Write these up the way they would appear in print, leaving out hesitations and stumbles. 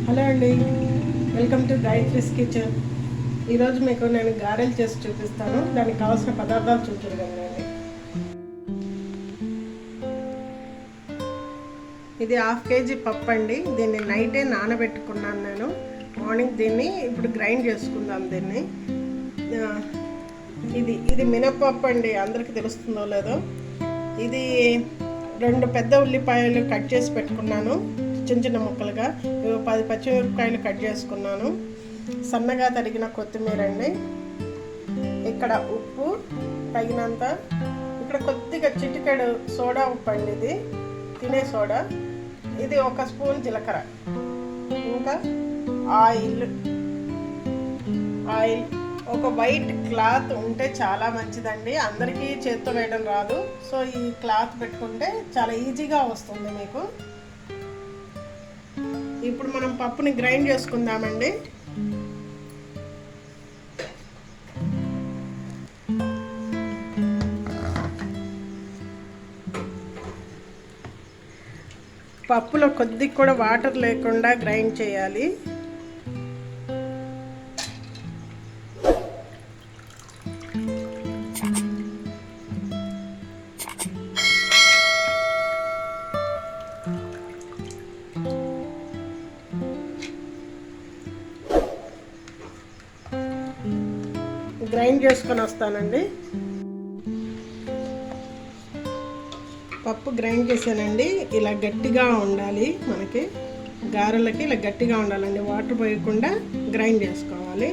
Hello అండి, welcome to Gayatri's kitchen. ఈరోజు మీకు నేను గారెలు చేసి చూపిస్తాను. దానికి కావాల్సిన పదార్థాలు చూపించగలండి. ఇది 1/2 కేజీ పప్పు అండి. దీన్ని నైటే నానబెట్టుకున్నాను నేను. మార్నింగ్ దీన్ని ఇప్పుడు గ్రైండ్ చేసుకుందాం దీన్ని. ఇది మినప్పప్పు అండి, అందరికీ తెలుస్తుందో లేదో. ఇది 2 పెద్ద ఉల్లిపాయలు కట్ చేసి పెట్టుకున్నాను చిన్న చిన్న ముక్కలుగా. 10 పచ్చిమిరపకాయలు కట్ చేసుకున్నాను. సన్నగా తరిగిన కొత్తిమీర అండి. ఇక్కడ ఉప్పు తగినంత. ఇక్కడ కొద్దిగా చిటికెడు సోడా ఉప్పు అండి, ఇది తినే సోడా. ఇది 1 స్పూన్ జీలకర్ర. ఇంకా ఆయిల్. ఒక వైట్ క్లాత్ ఉంటే చాలా మంచిదండి. అందరికీ చేత్తో వేయడం రాదు, సో ఈ క్లాత్ పెట్టుకుంటే చాలా ఈజీగా వస్తుంది మీకు. ఇప్పుడు మనం పప్పుని గ్రైండ్ చేసుకుందామండి. పప్పులో కొద్దిగా కూడా వాటర్ లేకుండా గ్రైండ్ చేయాలి. గ్రైండ్ చేసుకొని వస్తానండి. పప్పు గ్రైండ్ చేశానండి. ఇలా గట్టిగా ఉండాలి, మనకి గారెలకి ఇలా గట్టిగా ఉండాలండి. వాటర్ పోయకుండా గ్రైండ్ చేసుకోవాలి.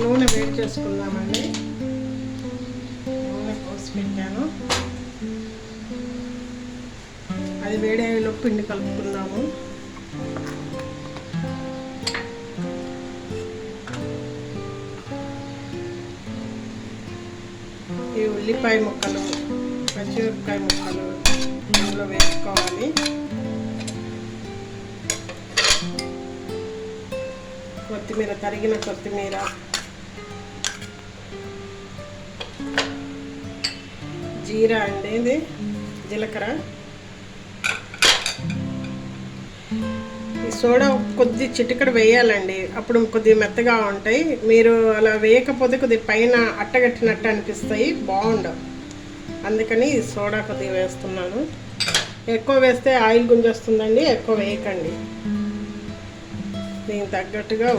నూనె వేడి చేసుకుందామండి. నూనె పోసి పెట్టాను. అది వేడేలో పిండి కలుపుకుందాము. ఈ ఉల్లిపాయ ముక్కలు, పచ్చిమిరపకాయ ముక్కలు అందులో వేసుకోవాలి. కొత్తిమీర, తరిగిన కొత్తిమీర, జీరా అండి, ఇది జీలకర్ర. ఈ సోడా కొద్ది చిటికెడు వేయాలండి, అప్పుడు కొద్దిగా మెత్తగా ఉంటాయి. మీరు అలా వేయకపోతే కొద్దిగా పైన అట్టగట్టినట్టు అనిపిస్తాయి, బాగుండవు. అందుకని సోడా కొద్దిగా వేస్తున్నాను. ఎక్కువ వేస్తే ఆయిల్ గుంజొస్తుందండి, ఎక్కువ వేయకండి. దీనికి తగ్గట్టుగా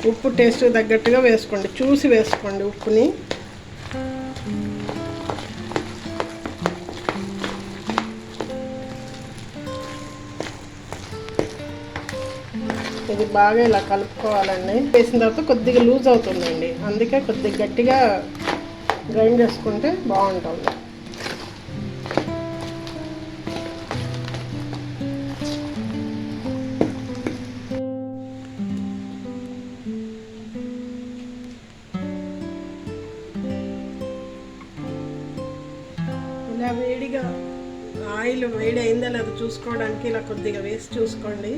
ఉప్పు టేస్ట్ తగ్గట్టుగా వేసుకోండి, చూసి వేసుకోండి ఉప్పుని. ఇది బాగా ఇలా కలుపుకోవాలండి. వేసిన తర్వాత కొద్దిగా లూజ్ అవుతుందండి, అందుకే కొద్దిగా గట్టిగా గ్రైండ్ చేసుకుంటే బాగుంటుంది. ఇలా వేడిగా ఆయిల్ వేడి అయిందా లేదా చూసుకోవడానికి ఇలా కొద్దిగా వేసి చూసుకోండి.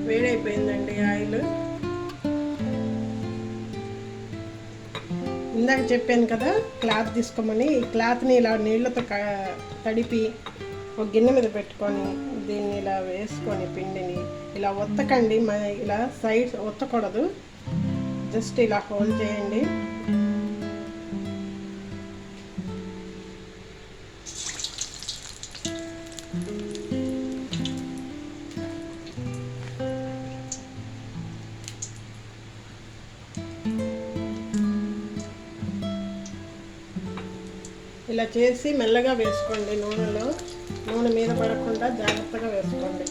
వేడైపోయిందండి ఆయిల్. ఇందాక చెప్పాను కదా క్లాత్ తీసుకోమని. ఈ క్లాత్ని ఇలా నీళ్ళతో తడిపి ఒక గిన్నె మీద పెట్టుకొని దీన్ని ఇలా వేసుకొని పిండిని ఇలా ఒత్తకండి. ఇలా సైడ్స్ ఒత్తకూడదు, జస్ట్ ఇలా హోల్డ్ చేయండి. ఇలా చేసి మెల్లగా వేసుకోండి. నూనె మీద పడకుండా జాగ్రత్తగా వేసుకోండి.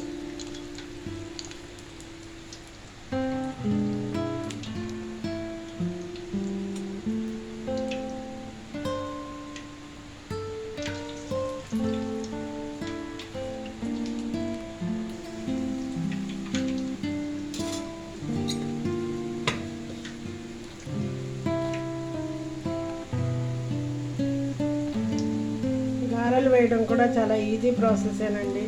గారెలు వేయడం కూడా చాలా ఈజీ ప్రాసెసేనండి,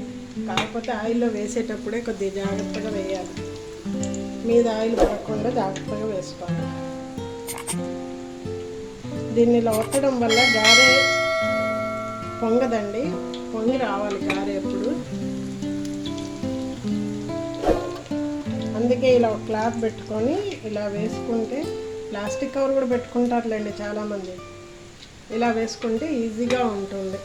కాకపోతే ఆయిల్లో వేసేటప్పుడే కొద్దిగా జాగ్రత్తగా వేయాలి. మీద ఆయిల్ పడకుండా జాగ్రత్తగా వేసుకోవాలి. దీన్ని ఇలా ఒత్తడం వల్ల గారె పొంగదండి, పొంగి రావాలి గారె ఎప్పుడు. అందుకే ఇలా ఒక క్లాత్ పెట్టుకొని ఇలా వేసుకుంటే, ప్లాస్టిక్ కవర్ కూడా పెట్టుకుంటారులేండి చాలామంది, ఇలా వేసుకుంటే ఈజీగా ఉంటుంది.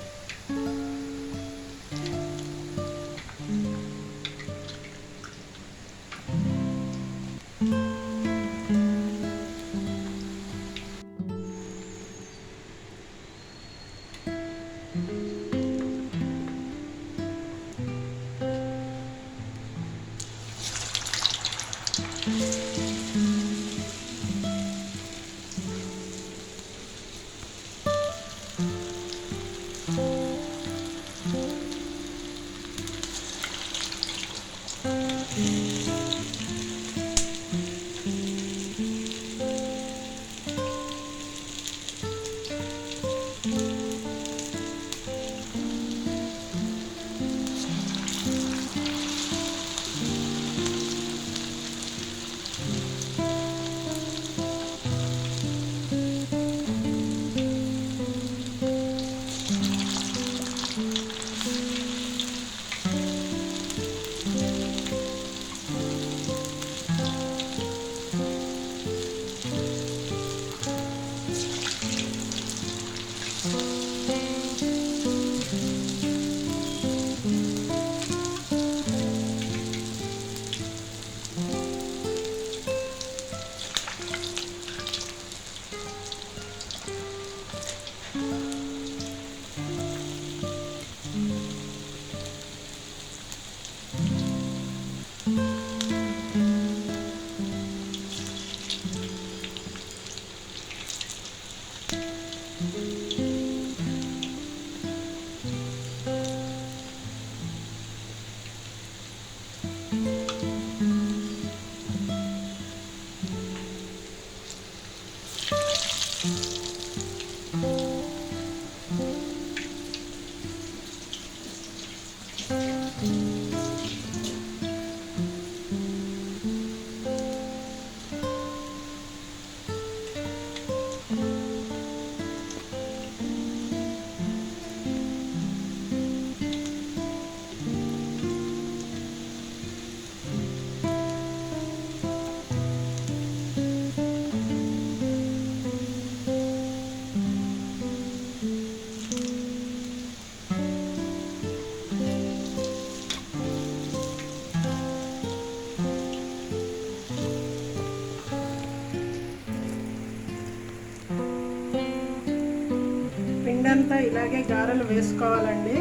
పిండంతా ఇలాగే గారెలు వేసుకోవాలండి.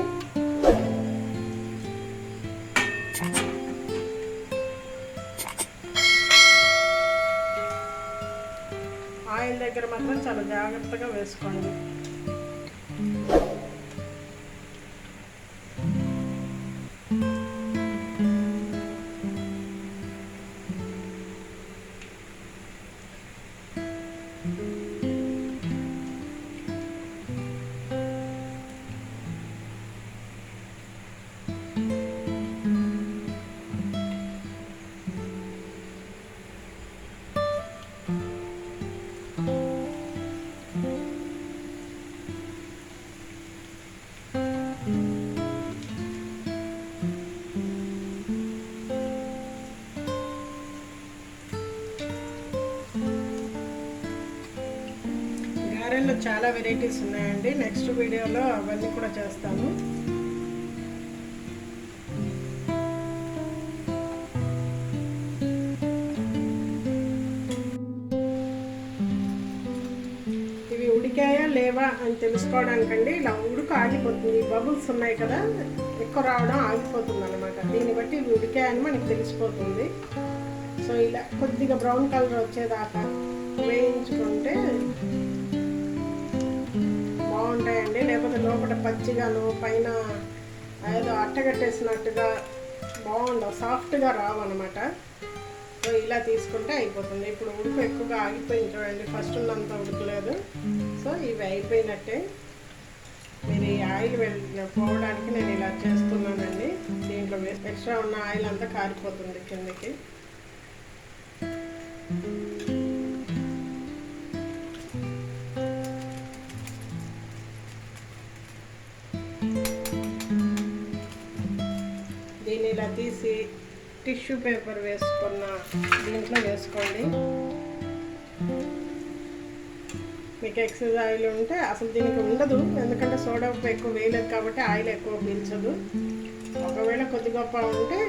ఆయిల్ దగ్గర మాత్రం చాలా జాగ్రత్తగా వేసుకోండి. గారెల్లో చాలా వెరైటీస్ ఉన్నాయండి. నెక్స్ట్ వీడియోలో అవన్నీ కూడా చేస్తాను. ఇవి ఉడికాయా లేవా అని తెలుసుకోవడానికండి ఇలా ఉడుకు ఆగిపోతుంది. బబుల్స్ ఉన్నాయి కదా, ఎక్కువ రావడం ఆగిపోతుంది అనమాట. దీన్ని బట్టి ఇవి ఉడికాయని మనకి తెలిసిపోతుంది. సో ఇలా కొద్దిగా బ్రౌన్ కలర్ వచ్చేదాకా వేయించుకుంటే బాగుంటాయండి. లేకపోతే లోపల పచ్చిగాను పైన ఏదో అట్టగట్టేసినట్టుగా బాగుండవు, సాఫ్ట్గా రావు అనమాట. సో ఇలా తీసుకుంటే అయిపోతుంది. ఇప్పుడు ఉడుకు ఎక్కువగా ఆగిపోయింది చూడండి, ఫస్ట్ ఉన్నంత ఉడకలేదు. సో ఇవి అయిపోయినట్టే. మీరు ఈ ఆయిల్ పోవడానికి నేను ఇలా చేస్తున్నానండి. దీంట్లో ఎక్స్ట్రా ఉన్న ఆయిల్ అంతా కారిపోతుంది కిందకి. దీన్ని ఇలా తీసి టిష్యూ పేపర్ వేసుకున్న దీంట్లో వేసుకోండి. మీకు ఎక్సెస్ ఆయిల్ ఉంటే అసలు దీనికి ఉండదు, ఎందుకంటే సోడా ఉప్పు ఎక్కువ వేయలేదు కాబట్టి ఆయిల్ ఎక్కువ పీల్చదు. ఒకవేళ కొద్ది గొప్ప ఉంటే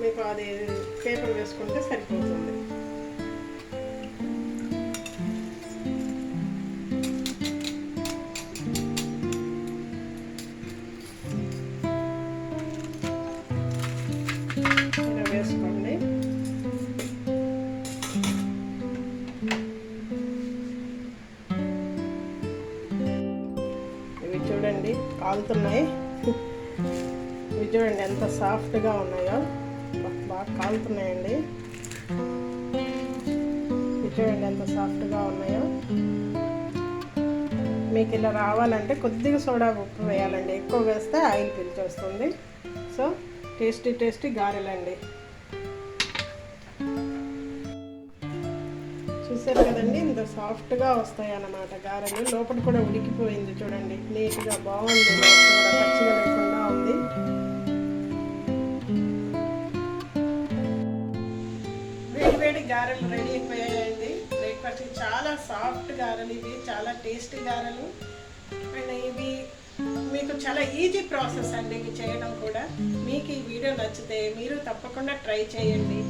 మీకు అది పేపర్ వేసుకుంటే సరిపోతుంది. ఇలా వేసుకోండి. ఇవి చూడండి కాలుతున్నాయి. ఇవి చూడండి ఎంత సాఫ్ట్గా ఉన్నాయో, బాగా కాలుతున్నాయండి. ఇవి చూడండి ఎంత సాఫ్ట్గా ఉన్నాయో. మీకు ఇలా రావాలంటే కొద్దిగా సోడా ఉప్పు వేయాలండి, ఎక్కువ వేస్తే ఆయిల్ పీల్చేస్తుంది. సో టేస్టీ గారెలండి. చూసారు కదండి, ఇంత సాఫ్ట్గా వస్తాయి అన్నమాట గారెలు. లోపల కూడా ఉడికిపోయింది చూడండి, నీట్గా బాగుంది, లోపల కూడా పచ్చిగా లేకుండా ఉంది. వేడి గారెలు రెడీ అయిపోయాయండి. బ్రేక్ఫాస్ట్ చాలా సాఫ్ట్ గారెలు, ఇవి చాలా టేస్టీ గారెలు. అండ్ ఇవి మీకు చాలా ఈజీ ప్రాసెస్ అండి ఇవి చేయడం కూడా. మీకు ఈ వీడియో నచ్చితే మీరు తప్పకుండా ట్రై చేయండి.